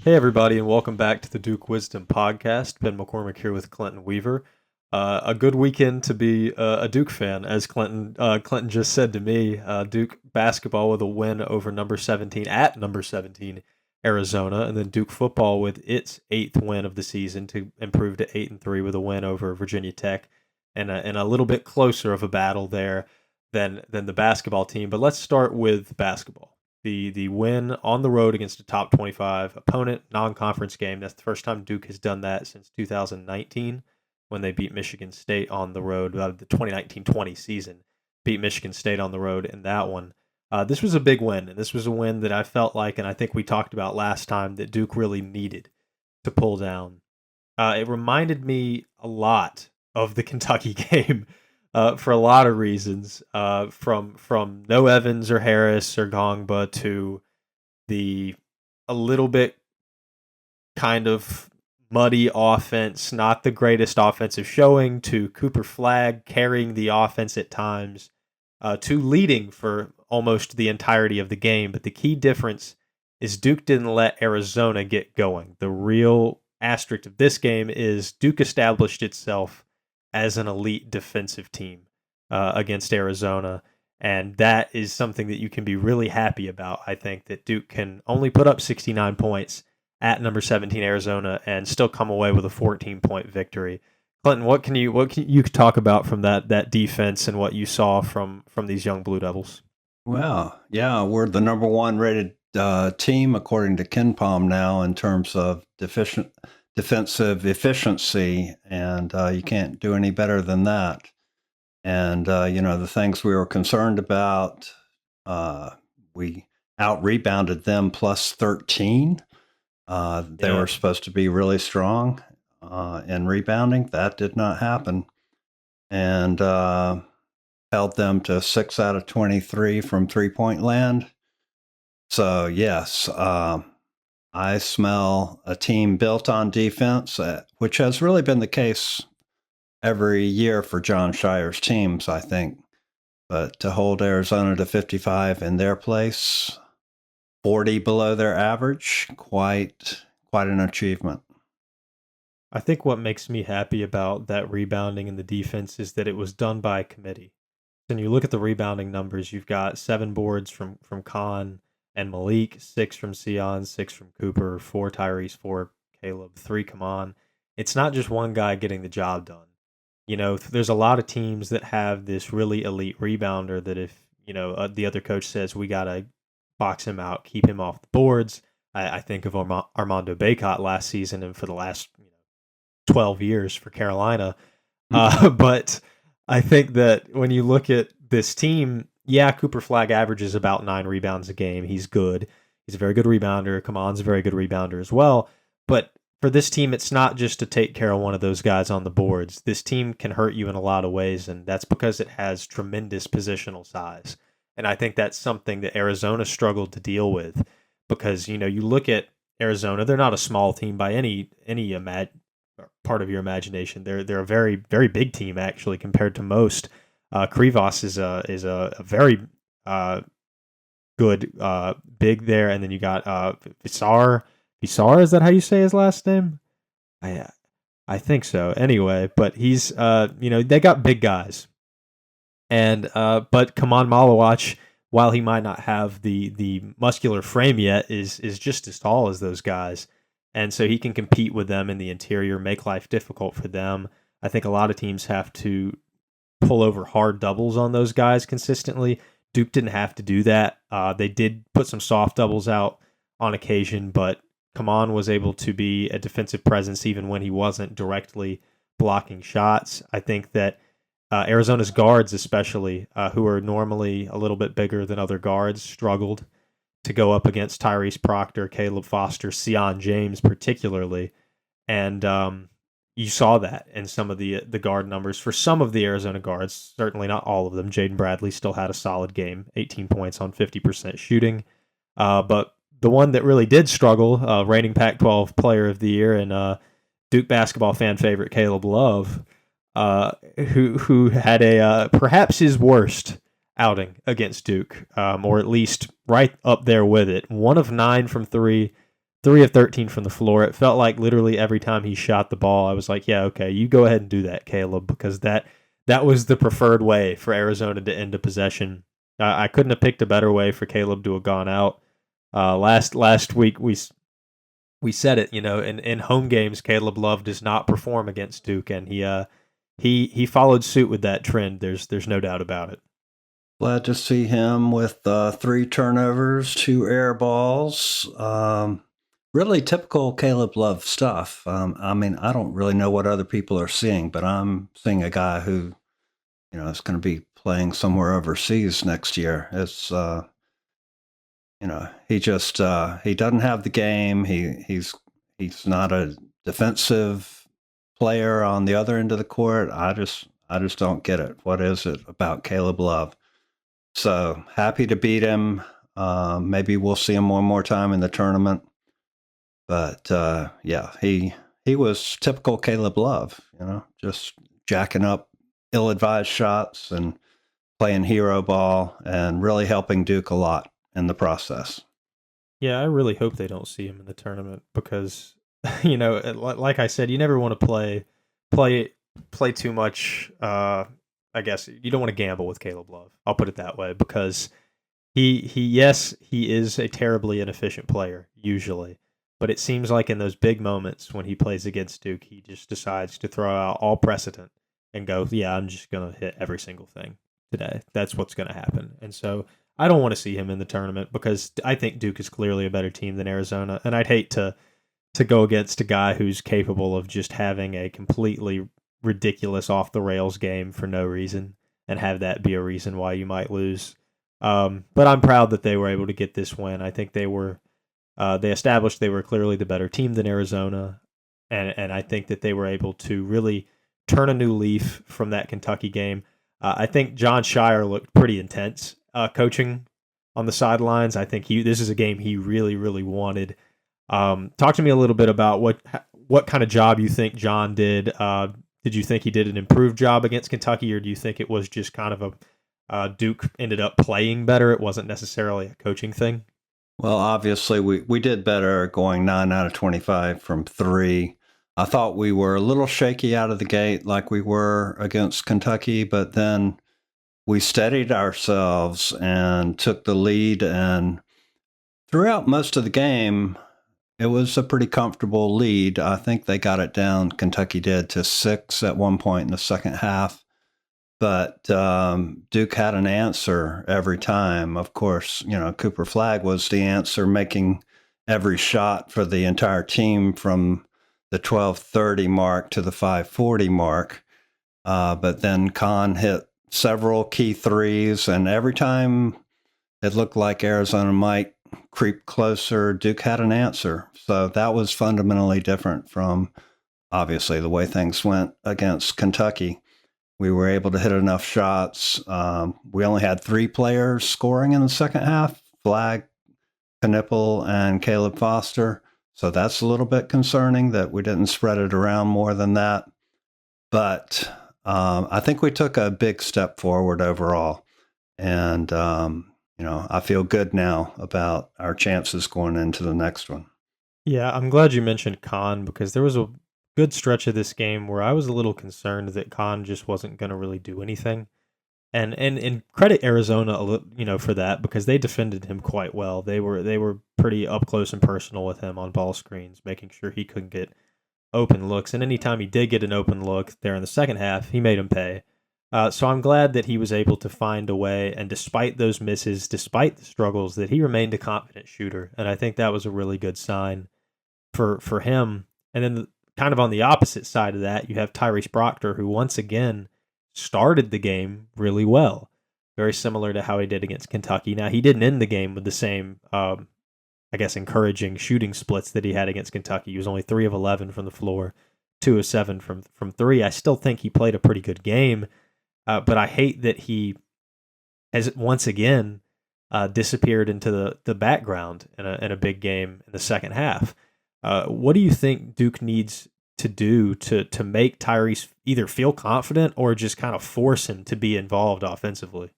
Hey, everybody, and welcome back to the Duke Wisdom podcast. Ben McCormick here with Clinton Weaver. A good weekend to be a Duke fan, as Clinton just said to me. Duke basketball with a win over number 17 at number 17 Arizona, and then Duke football with its eighth win of the season to improve to 8-3 with a win over Virginia Tech, and a little bit closer of a battle there than the basketball team. But let's start with basketball. The win on the road against a top 25 opponent, non-conference game. That's the first time Duke has done that since 2019 when they beat Michigan State on the road. The 2019-20 season beat Michigan State on the road in that one. This was a big win, and this was a win that I felt like, and I think we talked about last time, that Duke really needed to pull down. It reminded me a lot of the Kentucky game for a lot of reasons. From no Evans or Harris or Gongba to the a little bit kind of muddy offense, not the greatest offensive showing, to Cooper Flagg carrying the offense at times, to leading for almost the entirety of the game. But the key difference is Duke didn't let Arizona get going. The real asterisk of this game is Duke established itself as an elite defensive team against Arizona. And that is something that you can be really happy about. I think that Duke can only put up 69 points at number 17 Arizona and still come away with a 14-point victory. Clinton, what can you talk about from that defense and what you saw from these young Blue Devils? Well, yeah, we're the number one rated team according to KenPom now in terms of defensive efficiency, and you can't do any better than that. And the things we were concerned about, we out rebounded them plus 13. They were supposed to be really strong in rebounding. That did not happen, and held them to 6 out of 23 from 3-point land. So yes, I smell a team built on defense, which has really been the case every year for John Shire's teams, I think. But to hold Arizona to 55 in their place, 40 below their average, quite an achievement. I think what makes me happy about that rebounding and the defense is that it was done by committee. When you look at the rebounding numbers, you've got 7 boards from Khan and Malik, 6 from Sion, 6 from Cooper, 4 Tyrese, 4 Caleb, 3 Kaman. It's not just one guy getting the job done. There's a lot of teams that have this really elite rebounder that if, the other coach says we got to box him out, keep him off the boards. I think of Armando Bacot last season and for the last 12 years for Carolina. But I think that when you look at this team, Cooper Flagg averages about 9 rebounds a game. He's good. He's a very good rebounder. Kaman's a very good rebounder as well. But for this team, it's not just to take care of one of those guys on the boards. This team can hurt you in a lot of ways, and that's because it has tremendous positional size. And I think that's something that Arizona struggled to deal with because, you look at Arizona, they're not a small team by any part of your imagination. They're a very, very big team, actually, compared to most. Krivas is a very good big there, and then you got Visar. Visar, is that how you say his last name? I think so. Anyway, but he's they got big guys, and but Kaman Malawach, while he might not have the muscular frame yet, is just as tall as those guys, and so he can compete with them in the interior, make life difficult for them. I think a lot of teams have to pull over hard doubles on those guys consistently. Duke didn't have to do that. They did put some soft doubles out on occasion, but Kaman was able to be a defensive presence even when he wasn't directly blocking shots. I think that Arizona's guards, especially, who are normally a little bit bigger than other guards, struggled to go up against Tyrese Proctor, Caleb Foster, Sion James particularly. And you saw that in some of the guard numbers for some of the Arizona guards, certainly not all of them. Jaden Bradley still had a solid game, 18 points on 50% shooting. But the one that really did struggle, reigning Pac-12 Player of the Year and Duke basketball fan favorite Caleb Love, who had a perhaps his worst outing against Duke, or at least right up there with it. 1 of 9 from 3, 3 of 13 from the floor. It felt like literally every time he shot the ball, I was like, yeah, okay, you go ahead and do that, Caleb, because that was the preferred way for Arizona to end a possession. I couldn't have picked a better way for Caleb to have gone out. Last week we said it, in home games, Caleb Love does not perform against Duke, and he followed suit with that trend. There's no doubt about it. Glad to see him with 3 turnovers, 2 air balls. Really typical Caleb Love stuff. I mean, I don't really know what other people are seeing, but I'm seeing a guy who, is going to be playing somewhere overseas next year. It's, he just he doesn't have the game. He's not a defensive player on the other end of the court. I just don't get it. What is it about Caleb Love? So happy to beat him. Maybe we'll see him one more time in the tournament. But yeah, he was typical Caleb Love, just jacking up ill-advised shots and playing hero ball and really helping Duke a lot in the process. Yeah, I really hope they don't see him in the tournament because, like I said, you never want to play too much. I guess you don't want to gamble with Caleb Love. I'll put it that way because he is a terribly inefficient player usually, but it seems like in those big moments when he plays against Duke, he just decides to throw out all precedent and go, yeah, I'm just going to hit every single thing today. That's what's going to happen. And so I don't want to see him in the tournament because I think Duke is clearly a better team than Arizona, and I'd hate to go against a guy who's capable of just having a completely ridiculous off the rails game for no reason and have that be a reason why you might lose. But I'm proud that they were able to get this win. I think they established they were clearly the better team than Arizona, and I think that they were able to really turn a new leaf from that Kentucky game. I think John Shire looked pretty intense coaching on the sidelines. I think this is a game he really, really wanted. Talk to me a little bit about what kind of job you think John did. Did you think he did an improved job against Kentucky, or do you think it was just kind of Duke ended up playing better? It wasn't necessarily a coaching thing. Well, obviously we did better going 9 out of 25 from 3. I thought we were a little shaky out of the gate like we were against Kentucky, but then we steadied ourselves and took the lead. And throughout most of the game, it was a pretty comfortable lead. I think they got it down, Kentucky did, to 6 at one point in the second half. But Duke had an answer every time. Of course, Cooper Flagg was the answer, making every shot for the entire team from the 12:30 mark to the 5:40 mark. But then Kahn hit several key threes, and every time it looked like Arizona might creep closer, Duke had an answer. So that was fundamentally different from, obviously, the way things went against Kentucky. We were able to hit enough shots. We only had 3 players scoring in the second half, Flagg, Knipple, and Caleb Foster. So that's a little bit concerning that we didn't spread it around more than that. But I think we took a big step forward overall. And, I feel good now about our chances going into the next one. Yeah, I'm glad you mentioned Kahn because there was a good stretch of this game where I was a little concerned that Kahn just wasn't going to really do anything. And credit Arizona for that because they defended him quite well. They were pretty up close and personal with him on ball screens, making sure he couldn't get open looks. And anytime he did get an open look there in the second half, he made him pay. So I'm glad that he was able to find a way, and despite those misses, despite the struggles, that he remained a confident shooter. And I think that was a really good sign for him. And then kind of on the opposite side of that, you have Tyrese Proctor, who once again started the game really well, very similar to how he did against Kentucky. Now, he didn't end the game with the same, encouraging shooting splits that he had against Kentucky. He was only 3 of 11 from the floor, 2 of 7 from 3. I still think he played a pretty good game. But I hate that he has once again disappeared into the background in a big game in the second half. What do you think Duke needs to do to make Tyrese either feel confident or just kind of force him to be involved offensively?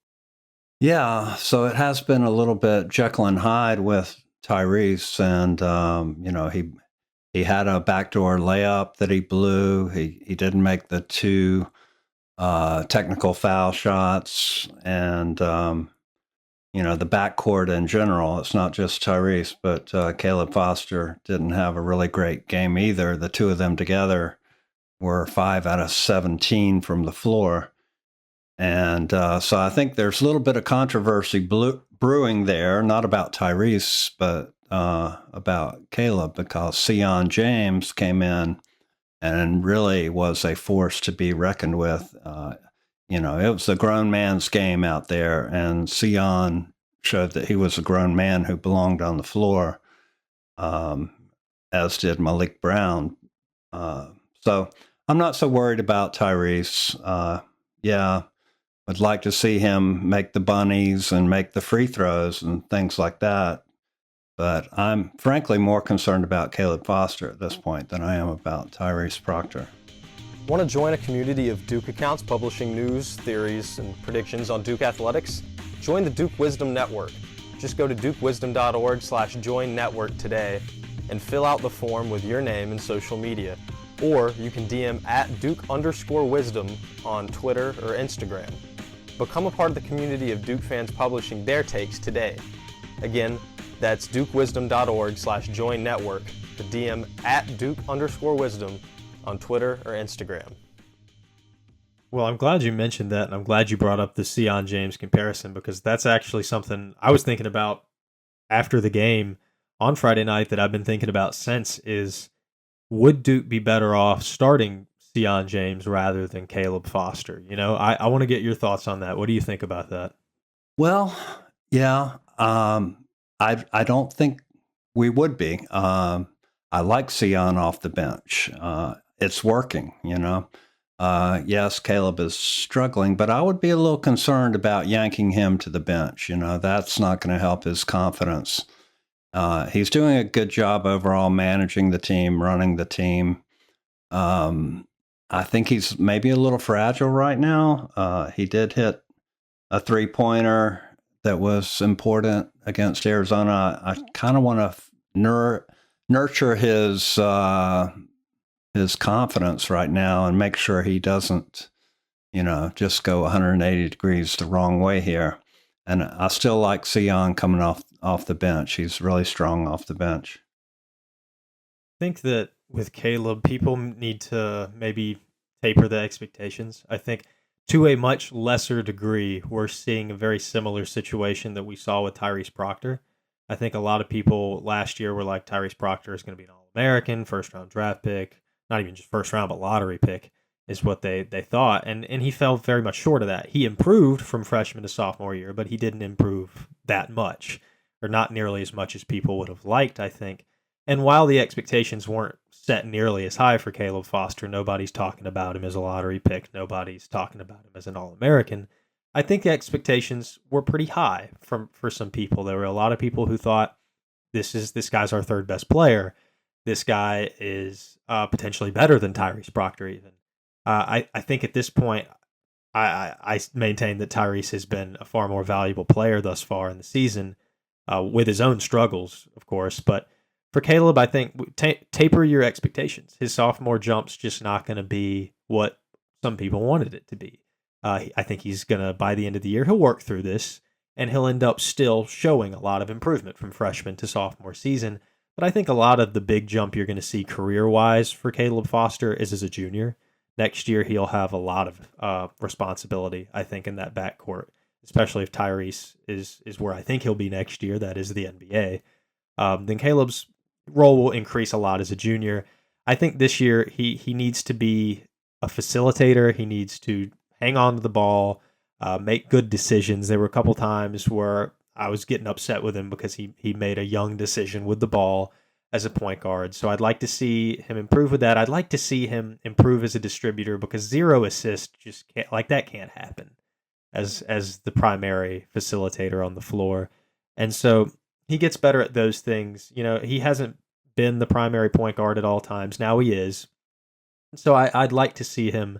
Yeah, so it has been a little bit Jekyll and Hyde with Tyrese, and he had a backdoor layup that he blew. He didn't make the two technical foul shots, and the backcourt in general. It's not just Tyrese, but Caleb Foster didn't have a really great game either. The two of them together were 5 out of 17 from the floor. And so I think there's a little bit of controversy brewing there, not about Tyrese, but about Caleb, because Sion James came in and really was a force to be reckoned with. It was a grown man's game out there, and Sion showed that he was a grown man who belonged on the floor, as did Malik Brown. So I'm not so worried about Tyrese. Yeah, I'd like to see him make the bunnies and make the free throws and things like that. But I'm frankly more concerned about Caleb Foster at this point than I am about Tyrese Proctor. Want to join a community of Duke accounts publishing news, theories, and predictions on Duke athletics? Join the Duke Wisdom Network. Just go to dukewisdom.org/join network today and fill out the form with your name and social media. Or you can DM at Duke_Wisdom on Twitter or Instagram. Become a part of the community of Duke fans publishing their takes today. Again, that's dukewisdom.org/join network to DM at Duke_Wisdom on Twitter or Instagram. Well, I'm glad you mentioned that, and I'm glad you brought up the Sion James comparison, because that's actually something I was thinking about after the game on Friday night that I've been thinking about since is, would Duke be better off starting Sion James rather than Caleb Foster? I want to get your thoughts on that. What do you think about that? Well, yeah, I don't think we would be. I like Sion off the bench. It's working, Yes, Caleb is struggling, but I would be a little concerned about yanking him to the bench. That's not going to help his confidence. He's doing a good job overall managing the team, running the team. I think he's maybe a little fragile right now. He did hit a three-pointer that was important against Arizona. I kind of want to nurture his confidence right now and make sure he doesn't, just go 180 degrees the wrong way here. And I still like Sion coming off the bench. He's really strong off the bench. I think that with Caleb, people need to maybe taper the expectations. I think to a much lesser degree, we're seeing a very similar situation that we saw with Tyrese Proctor. I think a lot of people last year were like, Tyrese Proctor is going to be an All-American, first-round draft pick, not even just first round, but lottery pick is what they thought. And he fell very much short of that. He improved from freshman to sophomore year, but he didn't improve that much, or not nearly as much as people would have liked, I think. And while the expectations weren't set nearly as high for Caleb Foster, nobody's talking about him as a lottery pick, nobody's talking about him as an All-American, I think the expectations were pretty high for some people. There were a lot of people who thought, this guy's our third best player. This guy is potentially better than Tyrese Proctor even. I think at this point, I maintain that Tyrese has been a far more valuable player thus far in the season, with his own struggles, of course. But for Caleb, I think taper your expectations. His sophomore jump's just not going to be what some people wanted it to be. I think he's going to, by the end of the year, he'll work through this, and he'll end up still showing a lot of improvement from freshman to sophomore season. But I think a lot of the big jump you're going to see career-wise for Caleb Foster is as a junior. Next year, he'll have a lot of responsibility, I think, in that backcourt, especially if Tyrese is where I think he'll be next year, that is the NBA. Then Caleb's role will increase a lot as a junior. I think this year he needs to be a facilitator. He needs to hang on to the ball, make good decisions. There were a couple times where I was getting upset with him because he made a young decision with the ball as a point guard. So I'd like to see him improve with that. I'd like to see him improve as a distributor, because 0 assists just can't, like, that can't happen as the primary facilitator on the floor. And so he gets better at those things. He hasn't been the primary point guard at all times. Now he is. So I'd like to see him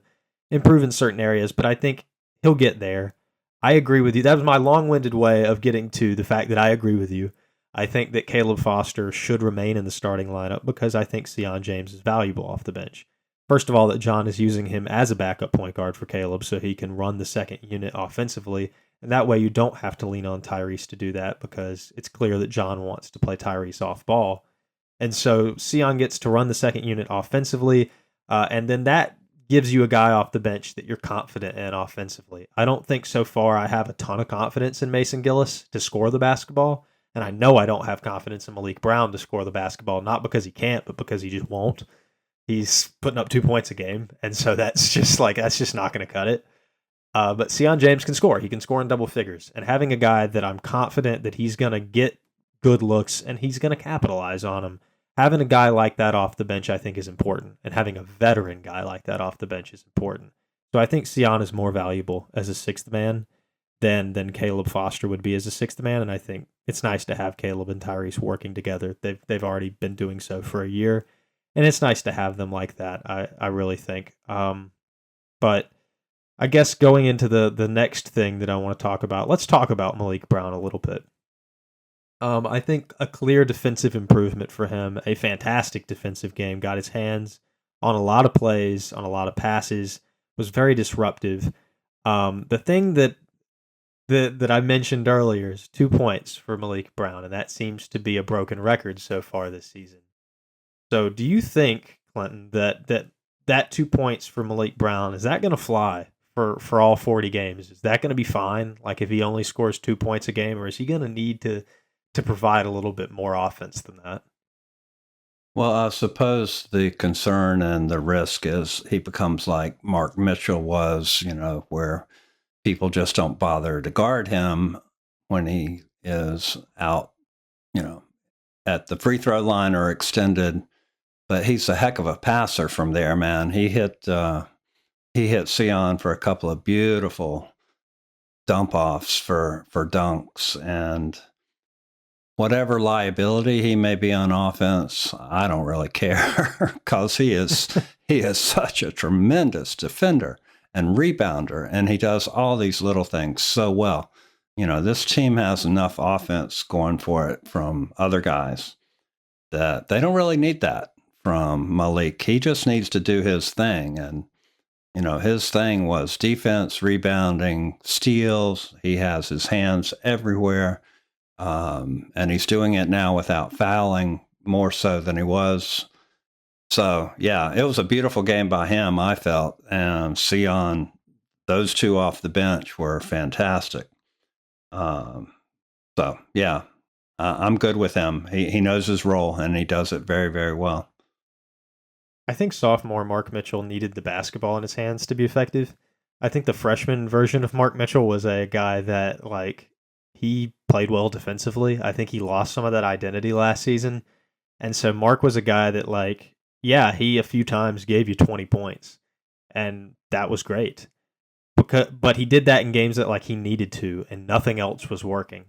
improve in certain areas, but I think he'll get there. I agree with you. That was my long-winded way of getting to the fact that I agree with you. I think that Caleb Foster should remain in the starting lineup because I think Sion James is valuable off the bench. First of all, that John is using him as a backup point guard for Caleb so he can run the second unit offensively. And that way you don't have to lean on Tyrese to do that because it's clear that John wants to play Tyrese off ball. And so Sion gets to run the second unit offensively, and then that gives you a guy off the bench that you're confident in offensively. I don't think so far I have a ton of confidence in Mason Gillis to score the basketball, and I know I don't have confidence in Malik Brown to score the basketball, not because he can't, but because he just won't. He's putting up 2 points a game, and so that's just not going to cut it. But Sion James can score. He can score in double figures. And having a guy that I'm confident that he's going to get good looks and he's going to capitalize on them, having a guy like that off the bench I think is important. And having a veteran guy like that off the bench is important. So I think Sion is more valuable as a sixth man than Caleb Foster would be as a sixth man. And I think it's nice to have Caleb and Tyrese working together. They've already been doing so for a year. And it's nice to have them like that, I really think. But I guess going into the next thing that I want to talk about, let's talk about Malik Brown a little bit. I think a clear defensive improvement for him, a fantastic defensive game, got his hands on a lot of plays, on a lot of passes, was very disruptive. The thing that I mentioned earlier is 2 points for Malik Brown, and that seems to be a broken record so far this season. So do you think, Clinton, that 2 points for Malik Brown, is that going to fly for all 40 games? Is that going to be fine? Like if he only scores 2 points a game, or is he going to need to provide a little bit more offense than that? Well, I suppose the concern and the risk is he becomes like Mark Mitchell was, where people just don't bother to guard him when he is out, at the free throw line or extended. But he's a heck of a passer from there, man. He hit Sion for a couple of beautiful dump offs for dunks, and whatever liability he may be on offense, I don't really care because he is such a tremendous defender and rebounder, and he does all these little things so well. This team has enough offense going for it from other guys that they don't really need that from Malik. He just needs to do his thing. And, his thing was defense, rebounding, steals. He has his hands everywhere. And he's doing it now without fouling more so than he was. So, yeah, it was a beautiful game by him, I felt. And Sion, those two off the bench were fantastic. So, yeah, I'm good with him. He knows his role, and he does it very, very well. I think sophomore Mark Mitchell needed the basketball in his hands to be effective. I think the freshman version of Mark Mitchell was a guy that, he played well defensively. I think he lost some of that identity last season. And so Mark was a guy that, he a few times gave you 20 points. And that was great. But he did that in games that, he needed to, and nothing else was working.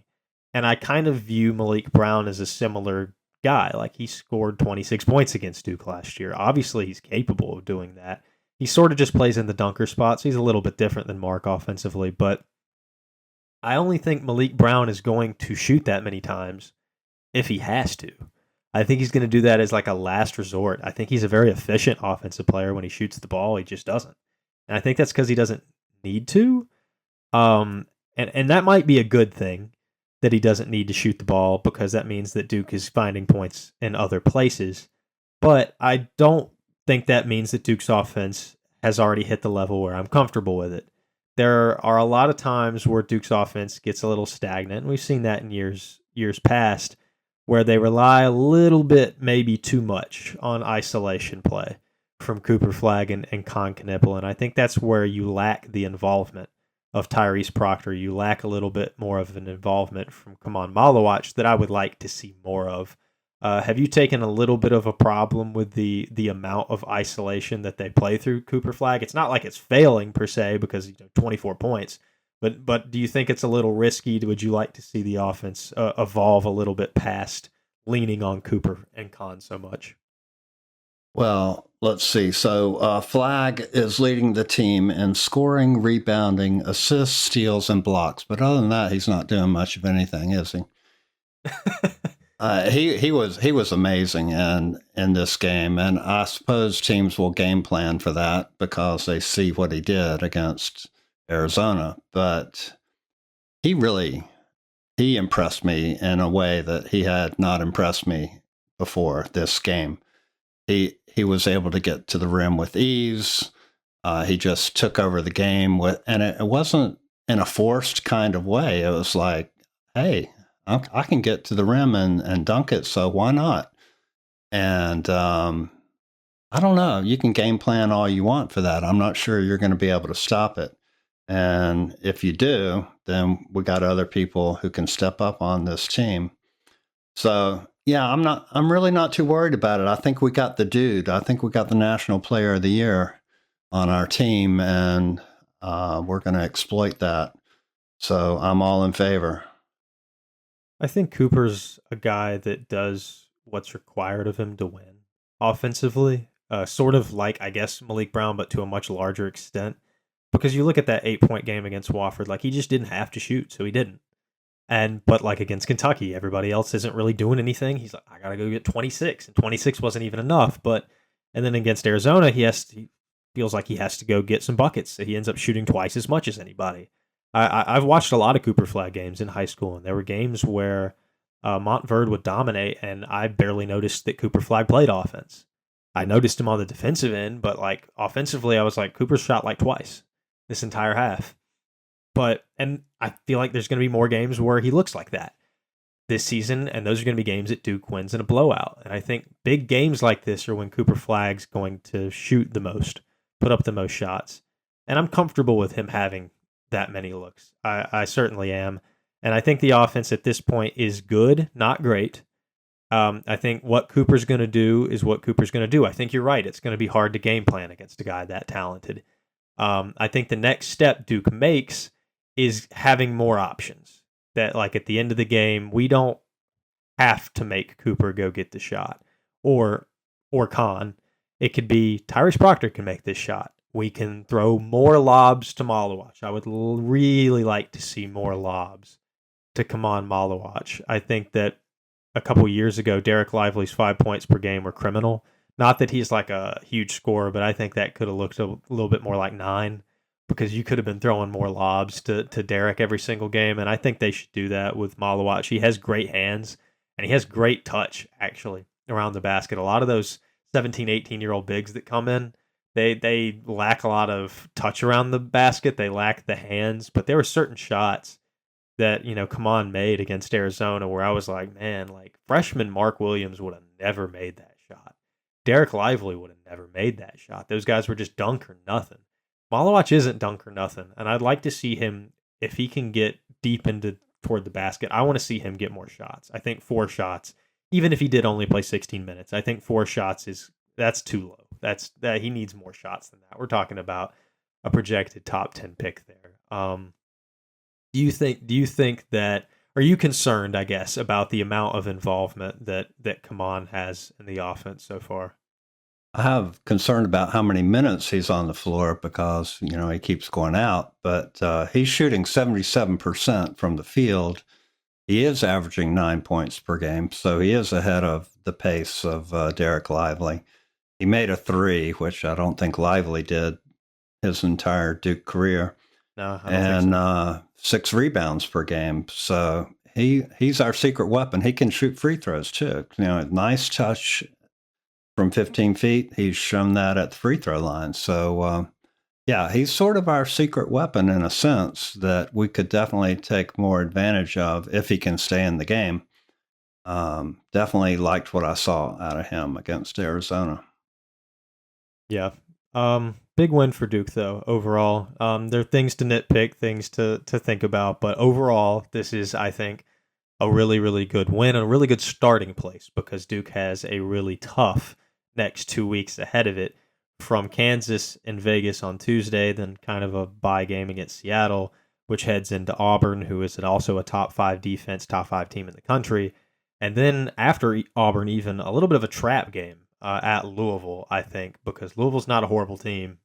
And I kind of view Malik Brown as a similar guy. He scored 26 points against Duke last year. Obviously, he's capable of doing that. He sort of just plays in the dunker spots. He's a little bit different than Mark offensively, but I only think Malik Brown is going to shoot that many times if he has to. I think he's going to do that as a last resort. I think he's a very efficient offensive player when he shoots the ball. He just doesn't. And I think that's because he doesn't need to. And that might be a good thing, that he doesn't need to shoot the ball, because that means that Duke is finding points in other places. But I don't think that means that Duke's offense has already hit the level where I'm comfortable with it. There are a lot of times where Duke's offense gets a little stagnant, and we've seen that in years past, where they rely a little bit, maybe too much, on isolation play from Cooper Flagg and Con Knipple, and I think that's where you lack the involvement of Tyrese Proctor. You lack a little bit more of an involvement from Kaman Malawach that I would like to see more of. Have you taken a little bit of a problem with the amount of isolation that they play through Cooper Flagg? It's not like it's failing per se, because 24 points, but do you think it's a little risky? Would you like to see the offense evolve a little bit past leaning on Cooper and Con so much? Well, let's see. So Flagg is leading the team in scoring, rebounding, assists, steals, and blocks. But other than that, he's not doing much of anything, is he? He was amazing in this game, and I suppose teams will game plan for that because they see what he did against Arizona. But he really he impressed me in a way that he had not impressed me before this game. He was able to get to the rim with ease. He just took over the game and it wasn't in a forced kind of way. It was like, hey, I can get to the rim and dunk it, so why not? And I don't know. You can game plan all you want for that. I'm not sure you're going to be able to stop it. And if you do, then we got other people who can step up on this team. So yeah, I'm really not too worried about it. I think we got the dude. I think we got the National Player of the Year on our team, and we're going to exploit that. So I'm all in favor. I think Cooper's a guy that does what's required of him to win offensively, sort of like, I guess, Malik Brown, but to a much larger extent. Because you look at that 8-point game against Wofford, like he just didn't have to shoot, so he didn't. But like against Kentucky, everybody else isn't really doing anything. He's like, I gotta go get 26, and 26 wasn't even enough. And then against Arizona, he feels like he has to go get some buckets. So he ends up shooting twice as much as anybody. I've watched a lot of Cooper Flag games in high school, and there were games where Montverde would dominate, and I barely noticed that Cooper Flag played offense. I noticed him on the defensive end, but like offensively, I was like, Cooper's shot like twice this entire half. And I feel like there's going to be more games where he looks like that this season, and those are going to be games that Duke wins in a blowout. And I think big games like this are when Cooper Flag's going to shoot the most, put up the most shots. And I'm comfortable with him having that many looks. I certainly am. And I think the offense at this point is good, not great. I think what Cooper's going to do is what Cooper's going to do. I think you're right. It's going to be hard to game plan against a guy that talented. I think the next step Duke makes is having more options. That, like, at the end of the game, we don't have to make Cooper go get the shot or Khan. It could be Tyrese Proctor can make this shot. We can throw more lobs to Malawach. I would really like to see more lobs to Kaman Malawach. I think that a couple years ago, Derek Lively's 5 points per game were criminal. Not that he's like a huge scorer, but I think that could have looked a little bit more like 9 because you could have been throwing more lobs to Derek every single game. And I think they should do that with Malawach. He has great hands and he has great touch, actually, around the basket. A lot of those 17, 18-year-old bigs that come in, they lack a lot of touch around the basket. They lack the hands, but there were certain shots that, Kaman made against Arizona where I was like, man, like freshman Mark Williams would have never made that shot. Derek Lively would have never made that shot. Those guys were just dunk or nothing. Malawach isn't dunk or nothing, and I'd like to see him, if he can get deep into toward the basket, I want to see him get more shots. I think 4 shots, even if he did only play 16 minutes, I think 4 shots that's too low. That he needs more shots than that. We're talking about a projected top 10 pick there. Do you think that, are you concerned, I guess, about the amount of involvement that Kaman has in the offense so far? I have concern about how many minutes he's on the floor because, he keeps going out, but he's shooting 77% from the field. He is averaging 9 points per game, so he is ahead of the pace of Derek Lively. He made a 3, which I don't think Lively did his entire Duke career. No, I don't think so. And 6 rebounds per game. So he's our secret weapon. He can shoot free throws too. Nice touch from 15 feet. He's shown that at the free throw line. So yeah, he's sort of our secret weapon in a sense that we could definitely take more advantage of if he can stay in the game. Definitely liked what I saw out of him against Arizona. Yeah. Big win for Duke though, overall. There are things to nitpick, things to think about, but overall, this is, I think, a really, really good win and a really good starting place because Duke has a really tough next 2 weeks ahead of it, from Kansas and Vegas on Tuesday, then kind of a bye game against Seattle, which heads into Auburn, who is also a top 5 defense, top 5 team in the country. And then after Auburn, even a little bit of a trap game at Louisville, I think, because Louisville's not a horrible team.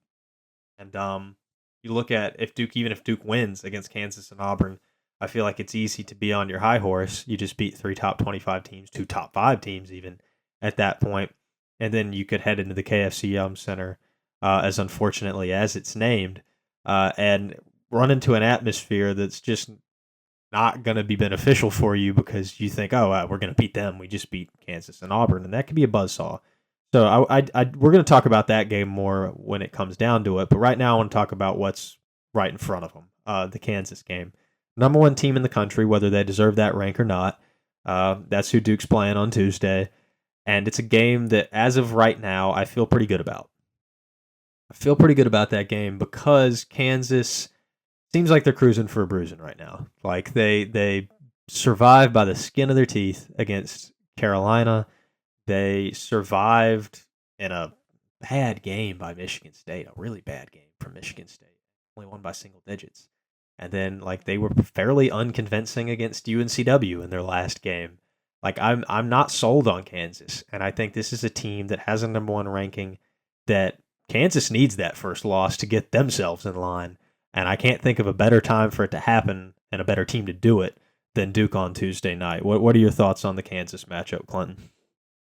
And you look at even if Duke wins against Kansas and Auburn, I feel like it's easy to be on your high horse. You just beat 3 top 25 teams, 2 top 5 teams even at that point, and then you could head into the KFC Yum Center, as unfortunately as it's named, and run into an atmosphere that's just not going to be beneficial for you because you think, oh, we're going to beat them. We just beat Kansas and Auburn, and that could be a buzzsaw. So we're going to talk about that game more when it comes down to it. But right now, I want to talk about what's right in front of them, the Kansas game. Number 1 team in the country, whether they deserve that rank or not. That's who Duke's playing on Tuesday. And it's a game that, as of right now, I feel pretty good about. I feel pretty good about that game because Kansas seems like they're cruising for a bruising right now. Like they survived by the skin of their teeth against Carolina. They survived in a bad game by Michigan State, a really bad game from Michigan State. Only won by single digits. And then like they were fairly unconvincing against UNCW in their last game. Like I'm not sold on Kansas, and I think this is a team that has a number 1 ranking that Kansas needs that first loss to get themselves in line. And I can't think of a better time for it to happen and a better team to do it than Duke on Tuesday night. What are your thoughts on the Kansas matchup, Clinton?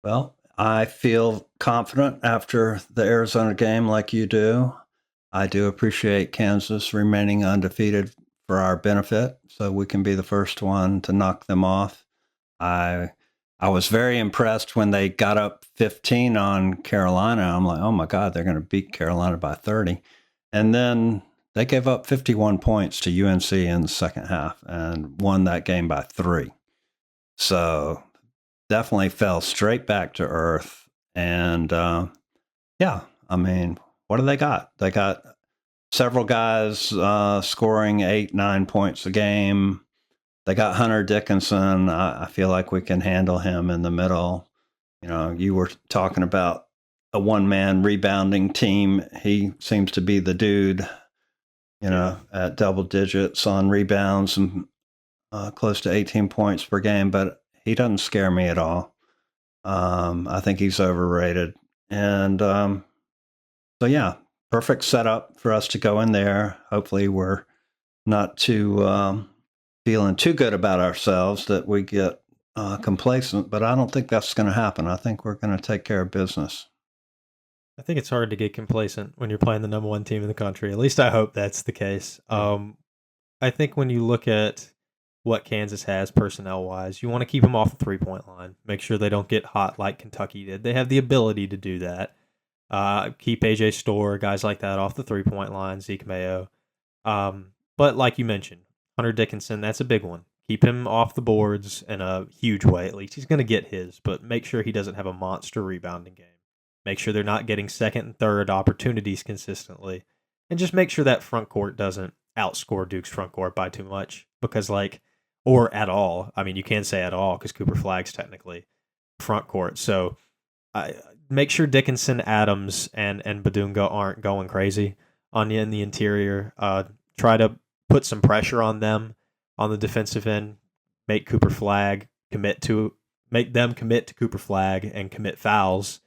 Well, I feel confident after the Arizona game like you do. I do appreciate Kansas remaining undefeated for our benefit so we can be the first one to knock them off. I was very impressed when they got up 15 on Carolina. I'm like, oh my God, they're going to beat Carolina by 30. And then they gave up 51 points to UNC in the second half and won that game by 3. So definitely fell straight back to earth. And yeah, I mean, what do they got? They got several guys scoring 8-9 points a game. They got Hunter Dickinson. I feel like we can handle him in the middle. You know, you were talking about a one-man rebounding team. He seems to be the dude, you know, at double digits on rebounds and close to 18 points per game, but he doesn't scare me at all. I think he's overrated. And so, yeah, perfect setup for us to go in there. Hopefully we're not too feeling too good about ourselves that we get complacent, but I don't think that's going to happen. I think we're going to take care of business. I think it's hard to get complacent when you're playing the number 1 team in the country. At least I hope that's the case. I think when you look at what Kansas has personnel-wise, you want to keep them off the 3-point line. Make sure they don't get hot like Kentucky did. They have the ability to do that. Keep A.J. Storr, guys like that, off the 3-point line, Zeke Mayo. But like you mentioned, Hunter Dickinson, that's a big one. Keep him off the boards in a huge way, at least. He's going to get his, but make sure he doesn't have a monster rebounding game. Make sure they're not getting second and third opportunities consistently. And just make sure that front court doesn't outscore Duke's front court by too much. Because, like, or at all. I mean, you can say at all because Cooper Flagg's technically front court. So make sure Dickinson, Adams, and Badunga aren't going crazy on you in the interior. Try to put some pressure on them on the defensive end. Make them commit to Cooper Flagg and commit fouls.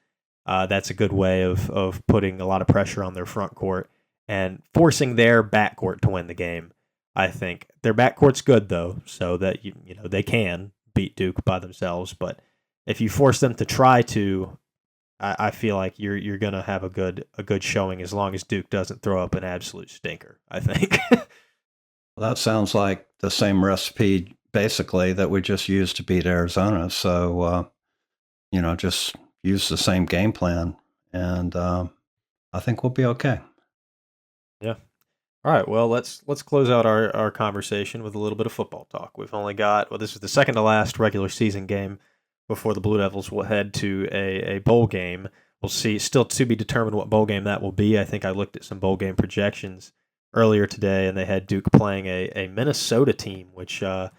That's a good way of putting a lot of pressure on their front court and forcing their backcourt to win the game. I think their backcourt's good though, so that you know they can beat Duke by themselves. But if you force them to try to, I feel like you're gonna have a good showing as long as Duke doesn't throw up an absolute stinker. I think. Well, that sounds like the same recipe basically that we just used to beat Arizona. So just use the same game plan, and I think we'll be okay. Yeah. All right. Well, let's close out our conversation with a little bit of football talk. We've only got this is the second to last regular season game before the Blue Devils will head to a bowl game. We'll see. Still to be determined what bowl game that will be. I think I looked at some bowl game projections earlier today, and they had Duke playing a Minnesota team, which I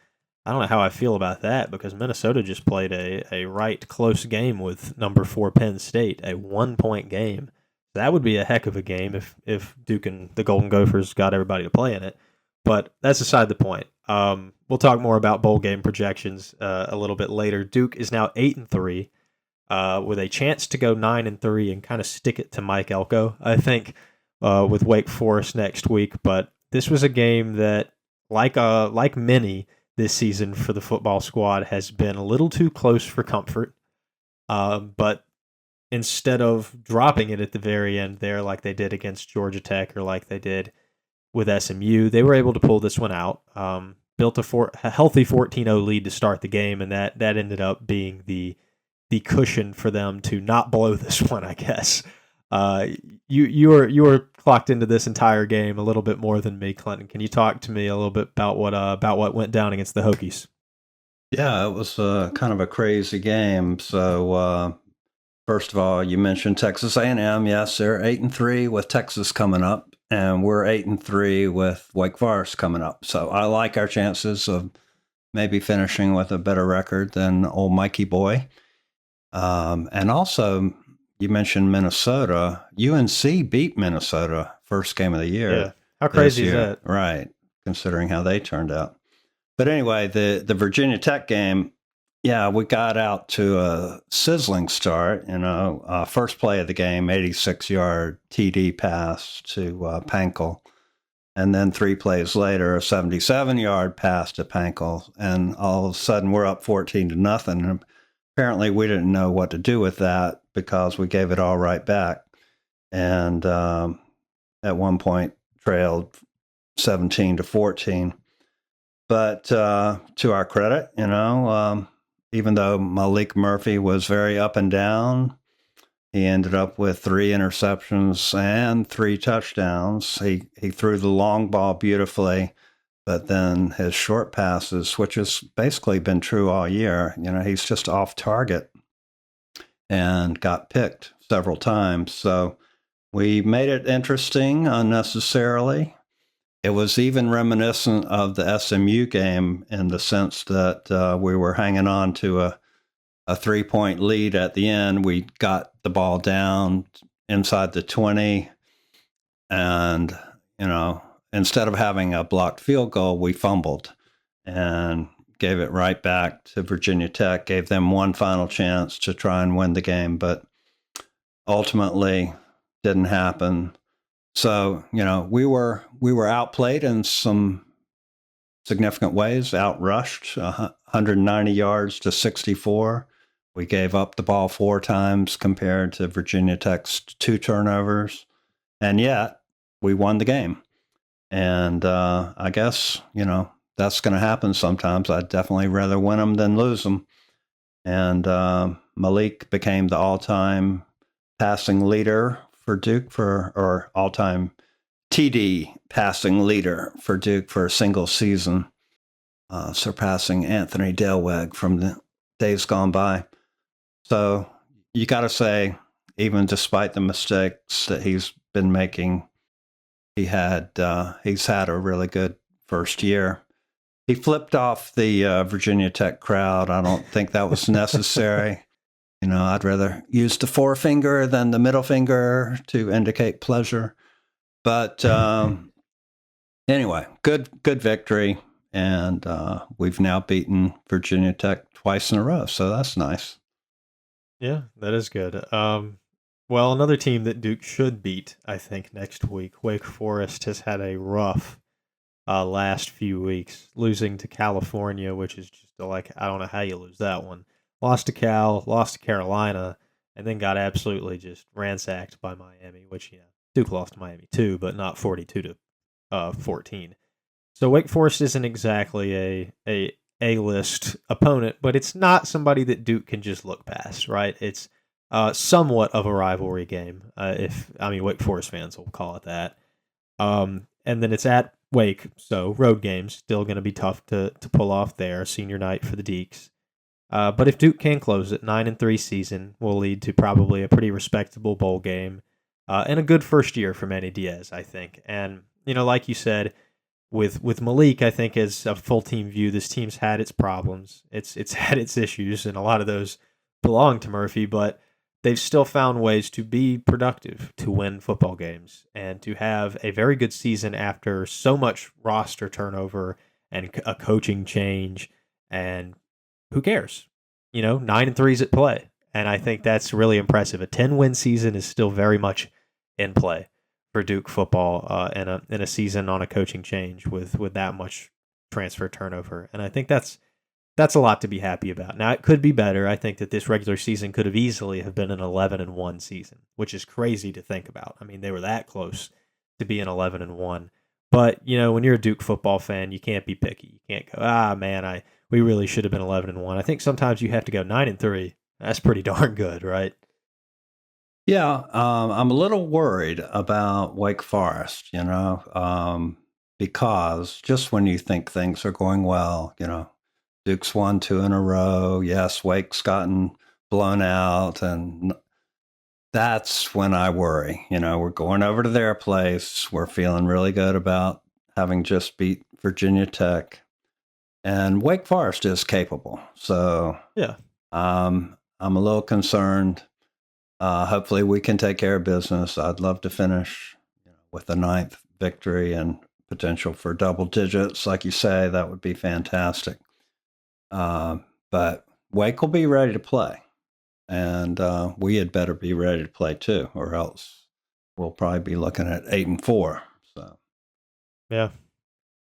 don't know how I feel about that because Minnesota just played a right close game with number 4 Penn State, a 1-point game. That would be a heck of a game if Duke and the Golden Gophers got everybody to play in it. But that's aside the point. We'll talk more about bowl game projections a little bit later. Duke is now 8-3, with a chance to go 9-3 and kind of stick it to Mike Elko, I think, with Wake Forest next week. But this was a game that like many this season for the football squad, has been a little too close for comfort. But instead of dropping it at the very end there, like they did against Georgia Tech or like they did with SMU, they were able to pull this one out. Built a healthy 14-0 lead to start the game, and that ended up being the cushion for them to not blow this one, I guess. You were clocked into this entire game a little bit more than me, Clinton. Can you talk to me a little bit about what went down against the Hokies? Yeah, it was kind of a crazy game. So first of all, you mentioned Texas A&M. Yes, they're 8-3 with Texas coming up, and we're 8-3 with Wake Forest coming up. So I like our chances of maybe finishing with a better record than old Mikey Boy. And also, you mentioned Minnesota. UNC beat Minnesota first game of the year. Yeah, how crazy is that? Right, considering how they turned out. But anyway, the Virginia Tech game, yeah, we got out to a sizzling start. First play of the game, 86-yard TD pass to Pankel. And then 3 plays later, a 77-yard pass to Pankel. And all of a sudden, we're up 14-0. And apparently, we didn't know what to do with that because we gave it all right back. And at one point, trailed 17-14. But to our credit, even though Malik Murphy was very up and down, he ended up with 3 interceptions and 3 touchdowns. He threw the long ball beautifully, but then his short passes, which has basically been true all year, he's just off target and got picked several times. So we made it interesting unnecessarily. It was even reminiscent of the SMU game in the sense that we were hanging on to a 3-point lead at the end. We got the ball down inside the 20, and, instead of having a blocked field goal, we fumbled and gave it right back to Virginia Tech, gave them one final chance to try and win the game, but ultimately didn't happen. So, we were outplayed in some significant ways, outrushed 190 yards to 64. We gave up the ball 4 times compared to Virginia Tech's 2 turnovers. And yet, we won the game. And I guess, that's going to happen sometimes. I'd definitely rather win them than lose them. And Malik became the all-time passing leader for Duke or all-time TD passing leader for Duke for a single season, surpassing Anthony Delweg from the days gone by. So you got to say, even despite the mistakes that he's been making, he's had a really good first year. He flipped off the Virginia Tech crowd. I don't think that was necessary. I'd rather use the forefinger than the middle finger to indicate pleasure. But anyway, good victory. And we've now beaten Virginia Tech twice in a row. So that's nice. Yeah, that is good. Well, another team that Duke should beat, I think, next week, Wake Forest, has had a rough last few weeks, losing to California, which is just I don't know how you lose that one. Lost to Cal, lost to Carolina, and then got absolutely just ransacked by Miami, which, Duke lost to Miami too, but not 42-14. So Wake Forest isn't exactly a A-list opponent, but it's not somebody that Duke can just look past, right? It's somewhat of a rivalry game, Wake Forest fans will call it that. And then it's at Wake, so road games, still going to be tough to pull off there, senior night for the Deeks. But if Duke can close it, 9-3 season will lead to probably a pretty respectable bowl game and a good first year for Manny Diaz, I think. And, like you said, with Malik, I think as a full team view, this team's had its problems. It's had its issues, and a lot of those belong to Murphy, but they've still found ways to be productive, to win football games, and to have a very good season after so much roster turnover and a coaching change. And who cares? 9-3 is at play. And I think that's really impressive. A 10-win season is still very much in play for Duke football in a season on a coaching change with that much transfer turnover, and I think that's a lot to be happy about. Now, it could be better. I think that this regular season could have easily have been an 11-1 season, which is crazy to think about. I mean, they were that close to being 11-1. But, when you're a Duke football fan, you can't be picky. You can't go, man, we really should have been 11-1. I think sometimes you have to go 9-3. That's pretty darn good, right? Yeah, I'm a little worried about Wake Forest, because just when you think things are going well, Duke's won 2 in a row. Yes, Wake's gotten blown out, and that's when I worry. We're going over to their place. We're feeling really good about having just beat Virginia Tech, and Wake Forest is capable. So yeah, I'm a little concerned. Hopefully, we can take care of business. I'd love to finish with a 9th victory and potential for double digits, like you say. That would be fantastic. But Wake will be ready to play. And we had better be ready to play too, or else we'll probably be looking at 8-4. So, yeah.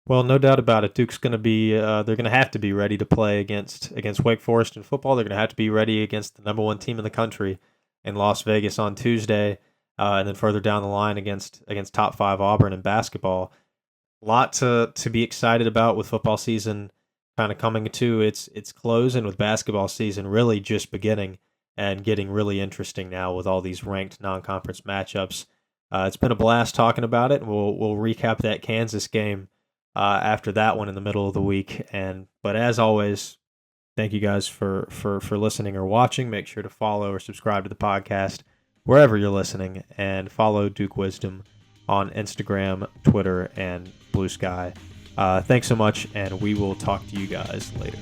Well, no doubt about it. Duke's going to be. They're going to have to be ready to play against Wake Forest in football. They're going to have to be ready against the number 1 team in the country in Las Vegas on Tuesday, and then further down the line against top 5 Auburn in basketball. A lot to be excited about with football season kind of coming to its close, and with basketball season really just beginning and getting really interesting now with all these ranked non-conference matchups. It's been a blast talking about it. We'll recap that Kansas game after that one in the middle of the week. But as always, thank you guys for listening or watching. Make sure to follow or subscribe to the podcast wherever you're listening, and follow Duke Wisdom on Instagram, Twitter, and BlueSky. Thanks so much, and we will talk to you guys later.